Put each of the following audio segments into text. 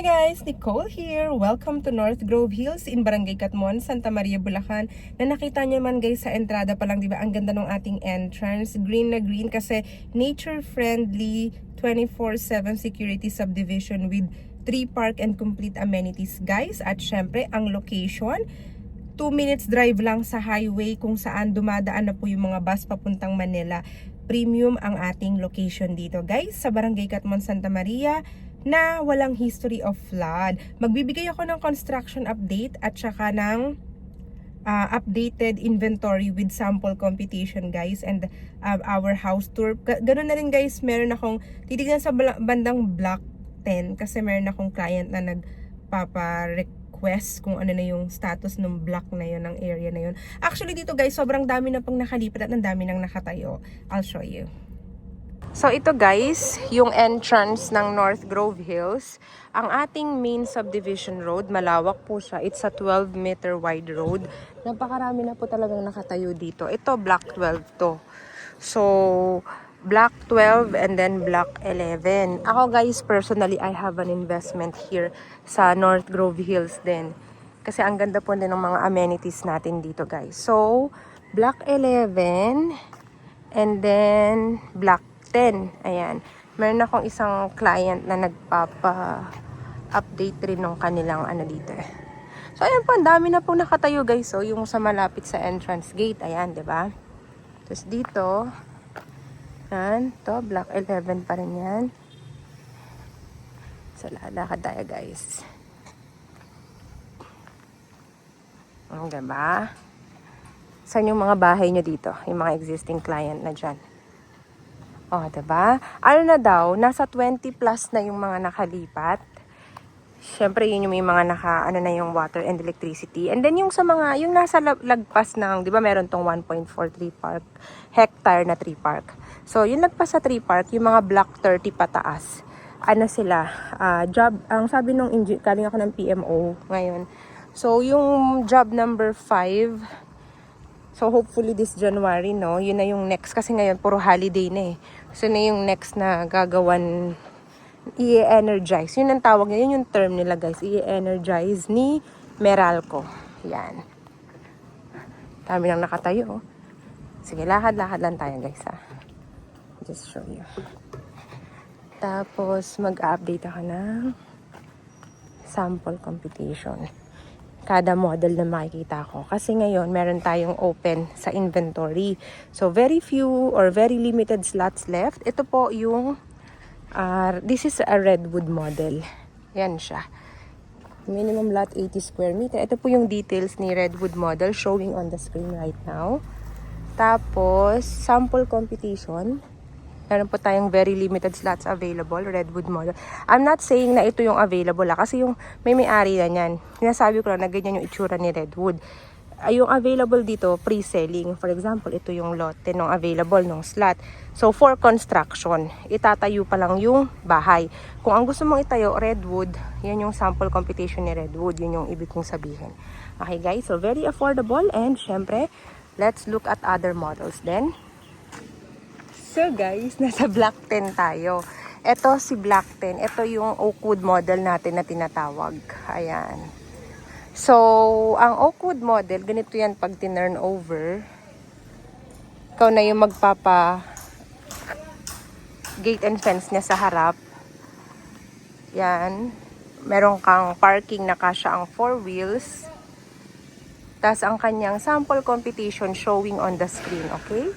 Guys, Nicole here. Welcome to North Grove Hills in Barangay Catmon, Santa Maria, Bulacan. Na nakita niyo man guys sa entrada pa lang, 'di ba? Ang ganda ng ating entrance, green na green kasi nature friendly 24/7 security subdivision with 3 park and complete amenities guys. At syempre, ang location 2 minutes drive lang sa highway kung saan dumadaan na po yung mga bus papuntang Manila. Premium ang ating location dito guys sa Barangay Catmon, Santa Maria na walang history of flood. Magbibigay ako ng construction update at saka ng updated inventory with sample computation guys and our house tour. Ganun na rin guys, meron akong titignan sa bandang block 10 kasi meron akong client na nagpapa-request kung ano na yung status ng block na yun, ng area na yun. Actually dito guys, sobrang dami na pang nakalipat at ang dami nang nakatayo. I'll show you. So ito guys, yung entrance ng North Grove Hills. Ang ating main subdivision road, malawak po siya. It's a 12-meter wide road. Napakarami na po talagang nakatayo dito. Ito, block 12 to. So, block 12 and then block 11. Ako guys, personally, I have an investment here sa North Grove Hills din. Kasi ang ganda po din ng mga amenities natin dito guys. So, block 11 and then block 10. Ayan. Meron akong isang client na nagpapa-update rin ng kanilang ano dito. So, ayan po. Ang dami na po nakatayo guys. So, yung sa malapit sa entrance gate. Ayan, diba? Tapos dito. Ayan. Ito, block 11 pa rin yan. So, lakad tayo guys. Diba? Saan yung mga bahay nyo dito? Yung mga existing client na dyan. Oh, diba? Ano na daw, nasa 20 plus na yung mga nakalipat. Siyempre, yun yung may mga ano na yung water and electricity. And then yung sa mga, yung nasa lagpas ng, diba meron tong 1.43 hectare na 3 park. So, yung lagpas sa 3 park, yung mga block 30 pataas. Ano sila? Job, ang sabi nung galing ako ng PMO ngayon. So, yung job number 5, so, hopefully this January, no? Yun na yung next. Kasi ngayon, puro holiday na eh. So, na yung next na gagawan, i-energize. Yun ang tawag niya. Yun yung term nila, guys. I-energize ni Meralco. Yan. Dami nang nakatayo. Sige, lakad-lakad lang tayo, guys, ha? Just show you. Tapos, mag-update ako ng sample computation. Kada model na makikita ko. Kasi ngayon, meron tayong open sa inventory. So, very few or very limited slots left. Ito po yung, this is a Redwood model. Yan siya. Minimum lot 80 square meter. Ito po yung details ni Redwood model showing on the screen right now. Tapos, sample computation. Meron po tayong very limited slots available, Redwood model. I'm not saying na ito yung available kasi yung may-ari na yan. Sinasabi ko lang na ganyan yung itsura ni Redwood. Yung available dito, pre-selling. For example, ito yung lote ng available ng slot. So, for construction, itatayo pa lang yung bahay. Kung ang gusto mong itayo, Redwood, yan yung sample computation ni Redwood. Yun yung ibig kong sabihin. Okay guys, so very affordable and syempre, let's look at other models then. So guys, nasa Block 10 tayo. Ito si Block 10. Ito yung Oakwood model natin na tinatawag. Ayan. So, ang Oakwood model, ganito yan pag tinurn over. Ikaw na yung magpapa gate and fence niya sa harap. Yan. Meron kang parking na kasya ang 4 wheels. Tapos ang kanyang sample computation showing on the screen. Okay?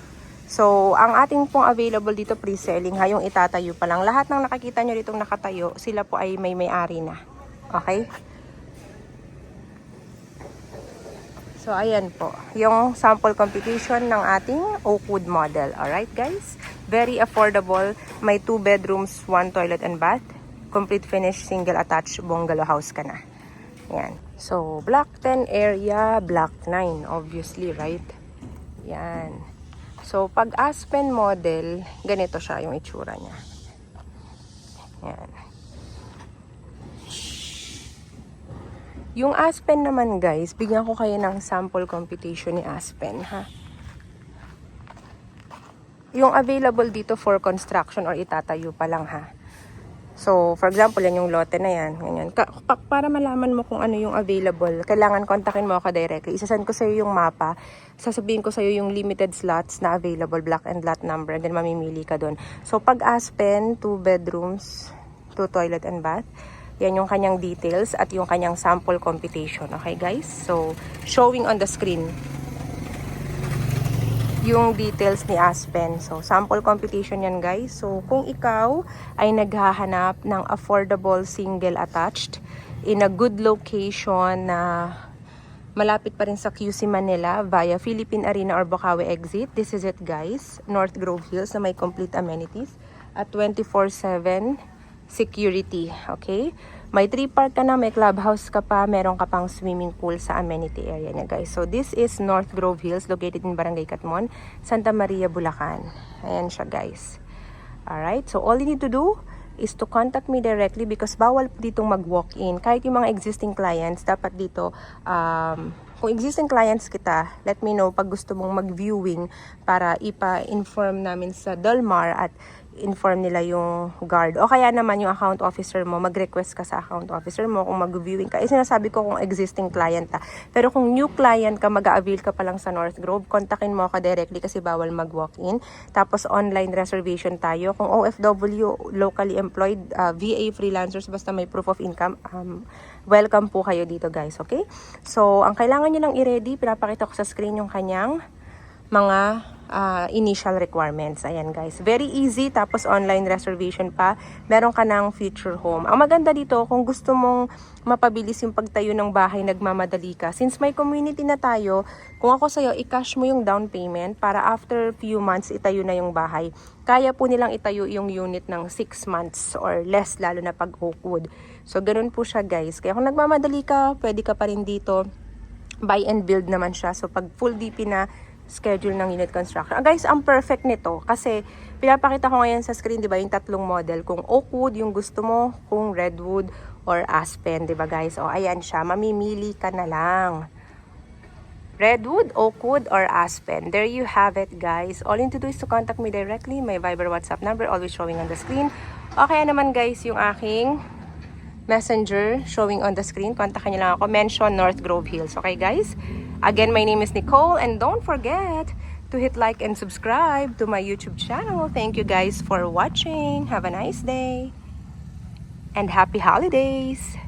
So, ang ating pong available dito pre-selling, yung itatayo pa lang. Lahat ng nakikita nyo ditong nakatayo, sila po ay may-ari na. Okay? So, ayan po. Yung sample computation ng ating Oakwood model. Alright, guys? Very affordable. May 2 bedrooms, 1 toilet and bath. Complete finished, single attached bungalow house ka na. Ayan. So, Block 10 area, Block 9. Obviously, right? Yan. So, pag Aspen model, ganito siya yung itsura niya. Yan. Yung Aspen naman guys, bigyan ko kayo ng sample computation ni Aspen, ha? Yung available dito for construction or itatayo pa lang, ha? So, for example, yan yung lote na yan. Ganyan. Para malaman mo kung ano yung available, kailangan kontakin mo ako directly. Isasend ko sa'yo yung mapa. Sasabihin ko sa'yo yung limited slots na available, block and lot number, and then mamimili ka doon. So, pag Aspen, 2 bedrooms, 2 toilet and bath, yan yung kanyang details at yung kanyang sample computation. Okay, guys? So, showing on the screen yung details ni Aspen. So, sample computation yan, guys. So, kung ikaw ay naghahanap ng affordable single attached in a good location na malapit pa rin sa QC Manila via Philippine Arena or Bocaue exit, this is it, guys. North Grove Hills na may complete amenities at 24/7 security, okay? May 3 park ka na, may clubhouse ka pa, meron ka pang swimming pool sa amenity area niya, guys. So, this is North Grove Hills, located in Barangay Catmon, Santa Maria, Bulacan. Ayan siya, guys. Alright, so all you need to do is to contact me directly because bawal ditong mag-walk-in. Kahit yung mga existing clients, dapat dito, kung existing clients kita, let me know pag gusto mong mag-viewing para ipa-inform namin sa Dalmar at inform nila yung guard. O kaya naman yung account officer mo, mag-request ka sa account officer mo kung mag-viewing ka. Sinasabi ko kung existing client ka. Pero kung new client ka, mag-a-avail ka pa lang sa North Grove, kontakin mo ka directly kasi bawal mag-walk-in. Tapos online reservation tayo. Kung OFW, locally employed, VA freelancers, basta may proof of income, welcome po kayo dito, guys. Okay? So, ang kailangan nyo lang i-ready, pinapakita ko sa screen yung kanyang mga initial requirements. Ayan, guys. Very easy. Tapos online reservation pa. Meron ka ng future home. Ang maganda dito, kung gusto mong mapabilis yung pagtayo ng bahay, nagmamadali ka. Since may community na tayo, kung ako sa'yo, i-cash mo yung down payment para after few months, itayo na yung bahay. Kaya po nilang itayo yung unit ng 6 months or less, lalo na pag Oakwood. So, ganun po siya, guys. Kaya kung nagmamadali ka, pwede ka pa rin dito. Buy and build naman siya. So, pag full DP na, schedule ng unit construction. Guys, ang perfect nito kasi pinapakita ko ngayon sa screen, 'di ba, yung tatlong model, kung Oakwood yung gusto mo, kung Redwood or Aspen, 'di ba, guys? O ayan siya, mamimili ka na lang. Redwood, Oakwood or Aspen. There you have it, guys. All you need to do is to contact me directly. My Viber WhatsApp number always showing on the screen. O kaya naman, guys, yung aking Messenger showing on the screen. Kontakin niyo lang ako. Mention North Grove Hills. Okay, guys? Again, my name is Nicole and don't forget to hit like and subscribe to my YouTube channel. Thank you guys for watching. Have a nice day and happy holidays.